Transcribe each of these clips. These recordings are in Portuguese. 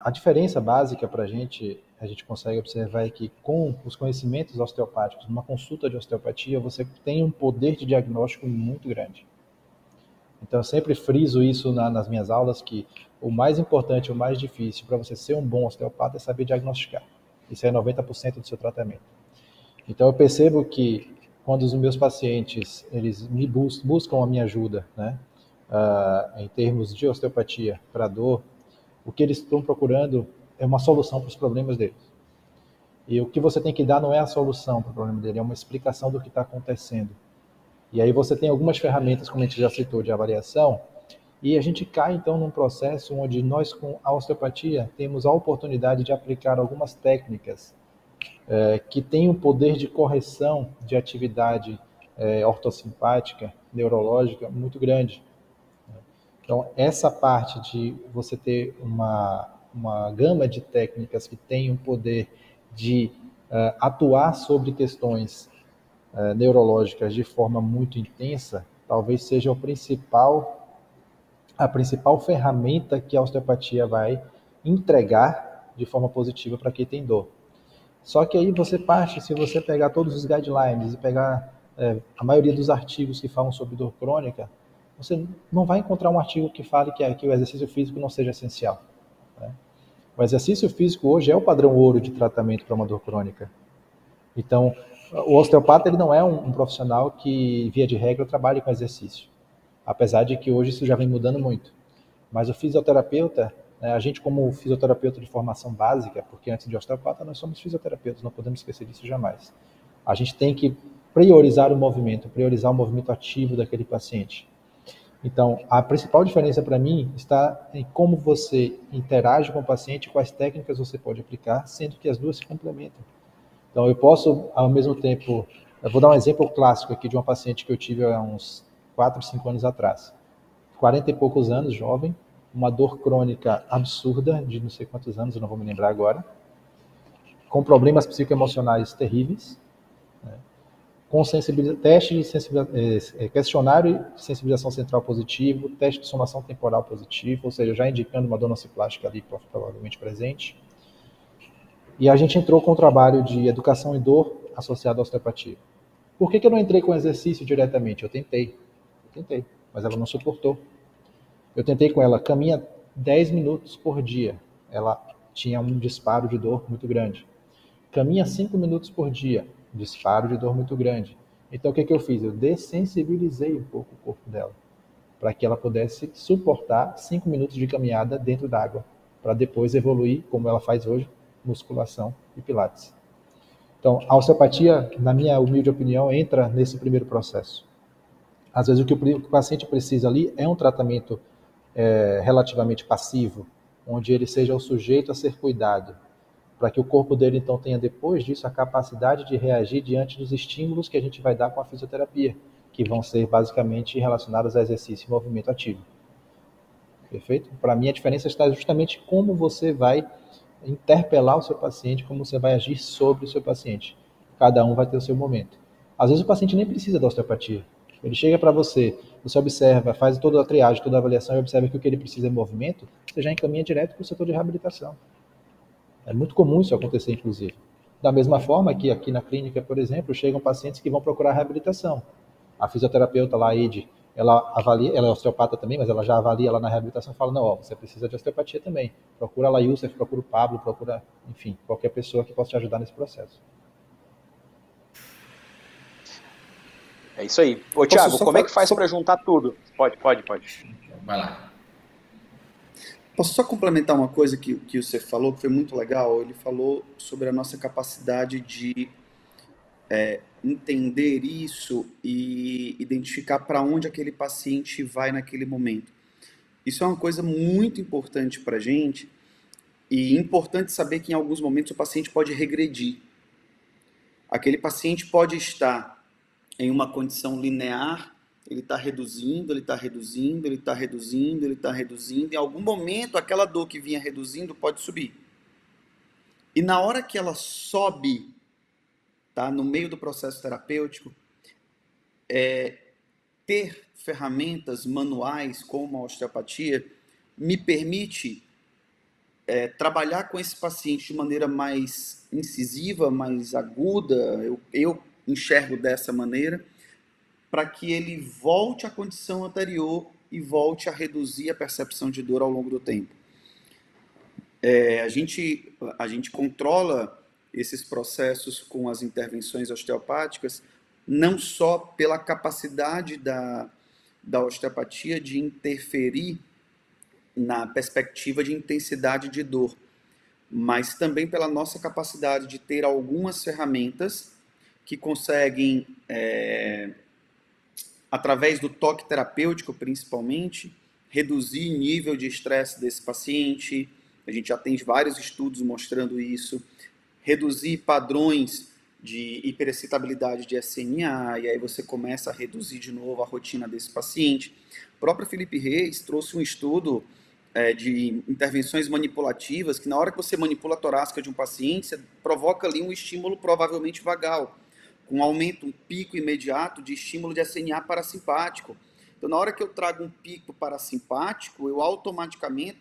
A diferença básica para a gente consegue observar é que com os conhecimentos osteopáticos, numa consulta de osteopatia, você tem um poder de diagnóstico muito grande. Então, eu sempre friso isso nas minhas aulas, que o mais importante, o mais difícil para você ser um bom osteopata é saber diagnosticar. Isso é 90% do seu tratamento. Então, eu percebo que quando os meus pacientes eles me buscam a minha ajuda, né, em termos de osteopatia para dor, o que eles estão procurando é uma solução para os problemas deles. E o que você tem que dar não é a solução para o problema dele, é uma explicação do que está acontecendo. E aí você tem algumas ferramentas, como a gente já citou, de avaliação, e a gente cai então num processo onde nós, com a osteopatia, temos a oportunidade de aplicar algumas técnicas que têm um poder de correção de atividade ortossimpática, neurológica, muito grande. Então, essa parte de você ter uma gama de técnicas que tem um poder de atuar sobre questões neurológicas de forma muito intensa, talvez seja a principal ferramenta que a osteopatia vai entregar de forma positiva para quem tem dor. Só que aí você parte, se você pegar todos os guidelines e pegar a maioria dos artigos que falam sobre dor crônica, você não vai encontrar um artigo que fale que o exercício físico não seja essencial. Né? O exercício físico hoje é o padrão ouro de tratamento para uma dor crônica. Então, o osteopata ele não é um profissional que, via de regra, trabalhe com exercício. Apesar de que hoje isso já vem mudando muito. Mas o fisioterapeuta, né, a gente como fisioterapeuta de formação básica, porque antes de osteopata nós somos fisioterapeutas, não podemos esquecer disso jamais. A gente tem que priorizar o movimento ativo daquele paciente. Então, a principal diferença para mim está em como você interage com o paciente, quais técnicas você pode aplicar, sendo que as duas se complementam. Então, eu posso, ao mesmo tempo, eu vou dar um exemplo clássico aqui de uma paciente que eu tive há uns 4, 5 anos atrás. 40 e poucos anos, jovem, uma dor crônica absurda, de não sei quantos anos, eu não vou me lembrar agora, com problemas psicoemocionais terríveis, né, com teste de questionário de sensibilização central positivo, teste de somação temporal positivo, ou seja, já indicando uma dor nociplástica ali provavelmente presente. E a gente entrou com o trabalho de educação em dor associado à osteopatia. Por que eu não entrei com exercício diretamente? Eu tentei, mas ela não suportou. Eu tentei com ela, caminha 10 minutos por dia. Ela tinha um disparo de dor muito grande. Caminha 5 minutos por dia, disparo de dor muito grande. Então o que eu fiz? Eu dessensibilizei um pouco o corpo dela, para que ela pudesse suportar 5 minutos de caminhada dentro d'água, para depois evoluir, como ela faz hoje, musculação e pilates. Então, a osteopatia, na minha humilde opinião, entra nesse primeiro processo. Às vezes o que o paciente precisa ali é um tratamento relativamente passivo, onde ele seja o sujeito a ser cuidado, para que o corpo dele então tenha depois disso a capacidade de reagir diante dos estímulos que a gente vai dar com a fisioterapia, que vão ser basicamente relacionados a exercício e movimento ativo. Perfeito? Para mim a diferença está justamente como você vai interpelar o seu paciente, como você vai agir sobre o seu paciente. Cada um vai ter o seu momento. Às vezes o paciente nem precisa da osteopatia. Ele chega para você, você observa, faz toda a triagem, toda a avaliação e observa que o que ele precisa é movimento, você já encaminha direto para o setor de reabilitação. É muito comum isso acontecer, inclusive. Da mesma forma que aqui na clínica, por exemplo, chegam pacientes que vão procurar reabilitação. A fisioterapeuta lá, a Ed, ela avalia, ela é osteopata também, mas ela já avalia lá na reabilitação e fala, não, ó, você precisa de osteopatia também. Procura lá Youssef, procura o Pablo, procura, enfim, qualquer pessoa que possa te ajudar nesse processo. É isso aí. Ô, Thiago, como é que faz para juntar tudo? Pode. Vai lá. Posso só complementar uma coisa que você falou, que foi muito legal? Ele falou sobre a nossa capacidade de entender isso e identificar para onde aquele paciente vai naquele momento. Isso é uma coisa muito importante para a gente e importante saber que em alguns momentos o paciente pode regredir. Aquele paciente pode estar em uma condição linear, ele está reduzindo, ele está reduzindo, ele está reduzindo, ele está reduzindo. Em algum momento, aquela dor que vinha reduzindo pode subir. E na hora que ela sobe, tá, no meio do processo terapêutico, ter ferramentas manuais como a osteopatia me permite trabalhar com esse paciente de maneira mais incisiva, mais aguda, eu enxergo dessa maneira, para que ele volte à condição anterior e volte a reduzir a percepção de dor ao longo do tempo. A gente controla esses processos com as intervenções osteopáticas não só pela capacidade da osteopatia de interferir na perspectiva de intensidade de dor, mas também pela nossa capacidade de ter algumas ferramentas que conseguem, através do toque terapêutico principalmente, reduzir o nível de estresse desse paciente. A gente já tem vários estudos mostrando isso. Reduzir padrões de hiperexcitabilidade de SNA, e aí você começa a reduzir de novo a rotina desse paciente. O próprio Felipe Reis trouxe um estudo de intervenções manipulativas, que na hora que você manipula a torácica de um paciente, você provoca ali um estímulo provavelmente vagal, com um aumento, um pico imediato de estímulo de SNA parasimpático. Então, na hora que eu trago um pico parasimpático, eu automaticamente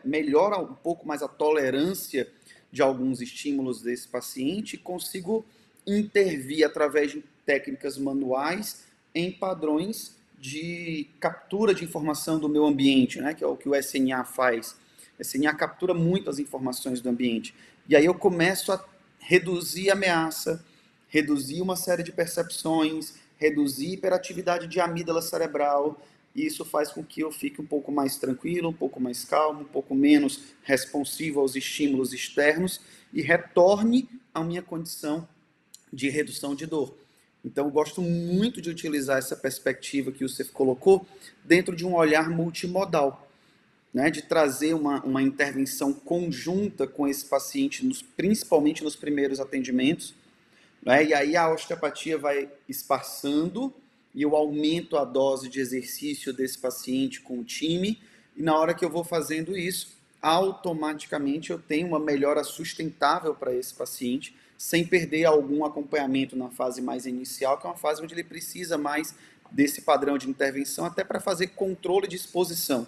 melhora um pouco mais a tolerância de alguns estímulos desse paciente e consigo intervir através de técnicas manuais em padrões de captura de informação do meu ambiente, né, que é o que o SNA faz. O SNA captura muito as informações do ambiente. E aí eu começo a reduzir a ameaça, reduzir uma série de percepções, reduzir hiperatividade de amígdala cerebral, e isso faz com que eu fique um pouco mais tranquilo, um pouco mais calmo, um pouco menos responsivo aos estímulos externos e retorne à minha condição de redução de dor. Então, eu gosto muito de utilizar essa perspectiva que o Cef colocou dentro de um olhar multimodal, né, de trazer uma intervenção conjunta com esse paciente, principalmente nos primeiros atendimentos, né, e aí a osteopatia vai espaçando e eu aumento a dose de exercício desse paciente com o time, e na hora que eu vou fazendo isso, automaticamente eu tenho uma melhora sustentável para esse paciente, sem perder algum acompanhamento na fase mais inicial, que é uma fase onde ele precisa mais desse padrão de intervenção, até para fazer controle de exposição,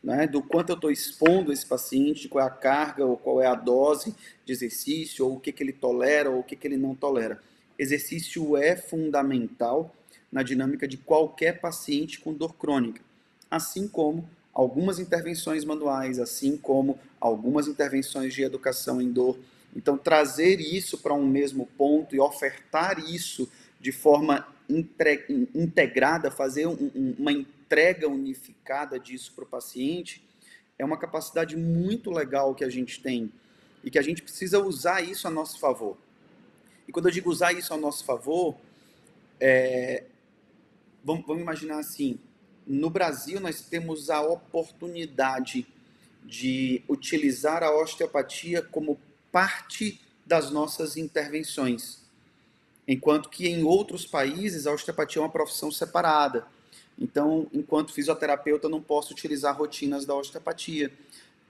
né, do quanto eu estou expondo esse paciente, qual é a carga, ou qual é a dose de exercício, ou o que ele tolera, ou o que ele não tolera. Exercício é fundamental na dinâmica de qualquer paciente com dor crônica, assim como algumas intervenções manuais, assim como algumas intervenções de educação em dor. Então, trazer isso para um mesmo ponto e ofertar isso de forma integrada, fazer uma entrega unificada disso para o paciente, é uma capacidade muito legal que a gente tem e que a gente precisa usar isso a nosso favor. E quando eu digo usar isso a nosso favor, vamos imaginar assim, no Brasil nós temos a oportunidade de utilizar a osteopatia como parte das nossas intervenções, enquanto que em outros países a osteopatia é uma profissão separada. Então, enquanto fisioterapeuta, eu não posso utilizar rotinas da osteopatia.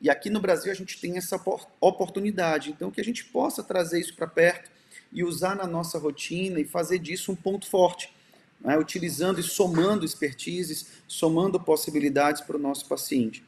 E aqui no Brasil a gente tem essa oportunidade, então que a gente possa trazer isso para perto e usar na nossa rotina e fazer disso um ponto forte, né? Utilizando e somando expertises, somando possibilidades para o nosso paciente.